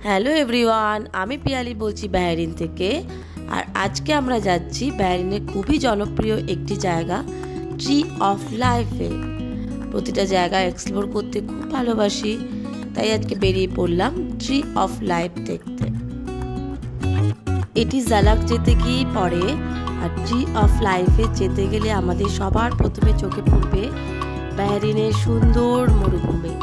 Hello everyone, আমি পিয়ালি বলছি বাহরিন থেকে। আর আজকে আমরা যাচ্ছি বাহরিনের খুবই জনপ্রিয় একটি জায়গা ট্রি অফ লাইফে। প্রতিটা জায়গা এক্সপ্লোর করতে খুব ভালোবাসি, তাই আজকে বেরিয়ে পড়লাম ট্রি অফ লাইফ দেখতে। এটি জালাক যেতে গিয়েই পড়ে। আর ট্রি অফ লাইফে যেতে গেলে আমাদের সবার প্রথমে চোখে পড়বে বাহরিনের সুন্দর মরুভূমি,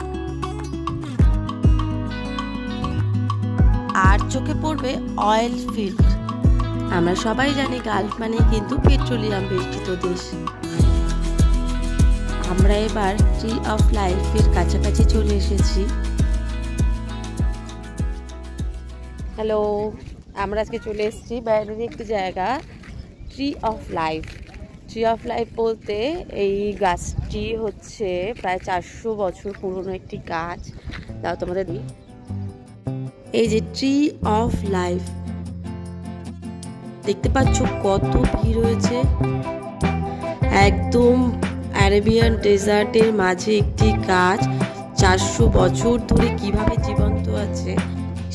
আর চোখে পড়বে অয়েল ফিল্ড। আমরা সবাই জানি গালফ মানে কিন্তু পেট্রোলিয়াম বেষ্টিত দেশ। আমরা এবার ট্রি অফ লাইফের কাছাকাছি চলে এসেছি। হ্যালো, আমরা আজকে চলে এসেছি বাইরের একটি জায়গা tree of life. Tree of life বলতে এই গাছটি হচ্ছে প্রায় 400 বছর পুরনো একটি গাছ। তাও তোমাদের এই যে ট্রি অফ লাইফ দেখতে পাচ্ছ, কত ভিড় হয়েছে। একদম আরাবিয়ান ডেজার্টের মাঝে একটি গাছ 400 বছর ধরে কিভাবে জীবন্ত আছে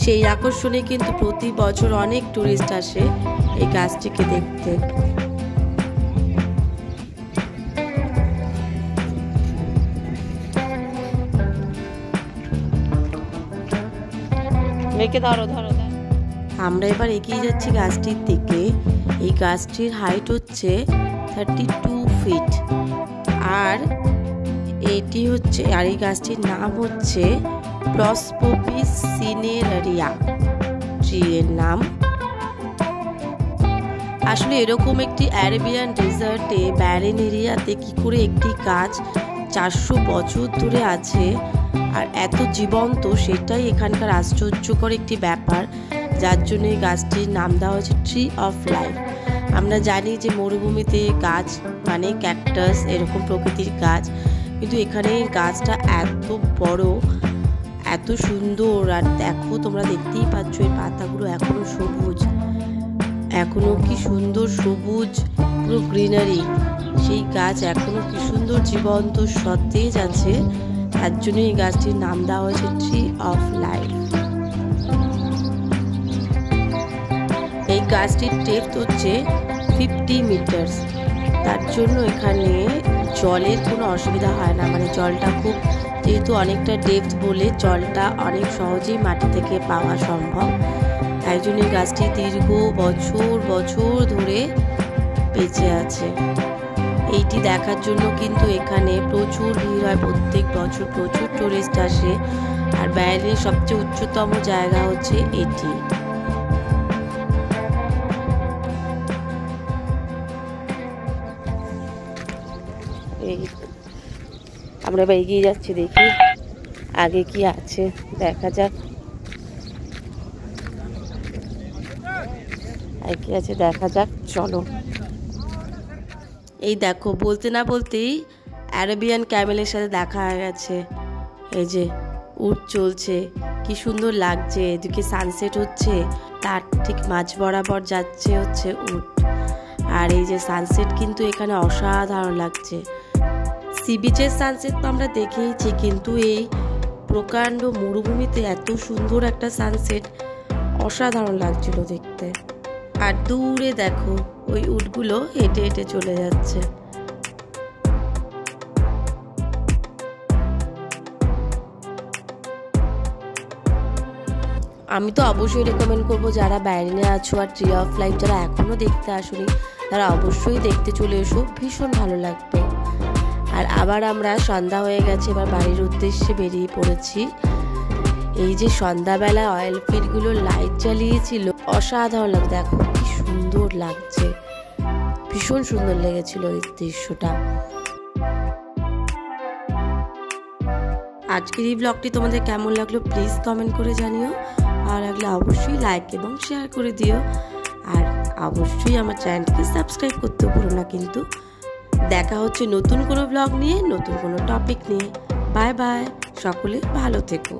সেই আকর্ষণে কিন্তু প্রতি বছর অনেক টুরিস্ট আসে এই গাছটিকে দেখতে। আমরা এবার এগিয়ে যাচ্ছি গাছটির দিকে। এই গাছটির হাইট হচ্ছে 32 ফিট। আর এটি হচ্ছে, আর এই গাছটির নাম হচ্ছে প্রসপোপিস সিনেরারিয়া ট্রি এর নাম। আসলে এরকম একটি আরাবিয়ান ডেজার্টে ব্যারেন এরিয়াতে কি করে একটি গাছ 400 বছর ধরে আছে আর এত জীবন্ত, সেটাই এখানকার আশ্চর্যকর একটি ব্যাপার, যার জন্য এই গাছটির নাম দেওয়া হয়েছে ট্রি অফ লাইফ। আমরা জানি যে মরুভূমিতে গাছ মানে ক্যাকটাস, এরকম প্রকৃতির গাছ, কিন্তু এখানে এই গাছটা এত বড়, এত সুন্দর। আর দেখো, তোমরা দেখতেই পাচ্ছ এই পাতাগুলো এখনো সবুজ, এখনো কি সুন্দর সবুজ, পুরো গ্রিনারি। সেই গাছ এখনো কি সুন্দর জীবন্ত সতেজ আছে, তার জন্য এই গাছটির নাম দেওয়া হয়েছে ট্রি অফ লাইফ। এই গাছটির ডেপথ হচ্ছে 50 মিটার। তার জন্য এখানে জলের কোনো অসুবিধা হয় না, মানে জলটা খুব, যেহেতু অনেকটা ডেপথ বলে জলটা অনেক সহজেই মাটি থেকে পাওয়া সম্ভব। তাই জন্য এই গাছটি দীর্ঘ বছর বছর ধরে বেঁচে আছে। এইটি দেখার জন্য কিন্তু এখানে প্রচুর ভিড় হয়, প্রত্যেক বছর প্রচুর টুরিস্ট আসে। আর বাহরিনের সবচেয়ে উচ্চতম জায়গা হচ্ছে এটি। আমরা এবার এগিয়ে যাচ্ছি, দেখি আগে কি আছে, দেখা যাক কি আছে, দেখা যাক, চলো। এই দেখো, বলতে না বলতেই আরাবিয়ান ক্যামেলের সাথে দেখা হয়ে গেছে। এই যে উট চলছে, কি সুন্দর লাগছে। এদিকে সানসেট হচ্ছে, তার ঠিক মাঝ বরাবর যাচ্ছে হচ্ছে উট। আর এই যে সানসেট কিন্তু এখানে অসাধারণ লাগছে। সি বিচের সানসেট তো আমরা দেখেইছি, কিন্তু এই প্রকাণ্ড মরুভূমিতে এত সুন্দর একটা সানসেট অসাধারণ লাগছিল দেখতে। আর দূরে দেখো ওই উটগুলো হেঁটে হেঁটে চলে যাচ্ছে। আমি তো অবশ্যই রেকমেন্ড করবো, যারা বাহরিনে আছো আর ট্রি অফ লাইফ যারা এখনো দেখতে আসোনি, তারা অবশ্যই দেখতে চলে এসো, ভীষণ ভালো লাগবে। আর আবার আমরা সন্ধ্যা হয়ে গেছে, এবার বাড়ির উদ্দেশ্যে বেরিয়ে পড়েছি। এই যে সন্ধ্যাবেলায় অয়েল ফিল্ডগুলো লাইট জ্বালিয়েছিল, অসাধারণ লাগে। দেখো কি সুন্দর লাগছে, ভীষণ সুন্দর লেগেছিল এই দৃশ্যটা। আজকের এই ব্লগটি তোমাদের কেমন লাগলো প্লিজ কমেন্ট করে জানিও। ভালো লাগলে অবশ্যই লাইক এবং শেয়ার করে দিও। আর অবশ্যই আমার চ্যানেলকে সাবস্ক্রাইব করতে ভুলো না কিন্তু। দেখা হচ্ছে নতুন কোনো ব্লগ নিয়ে, নতুন কোনো টপিক নিয়ে। বাই বাই, সকলে ভালো থেকো।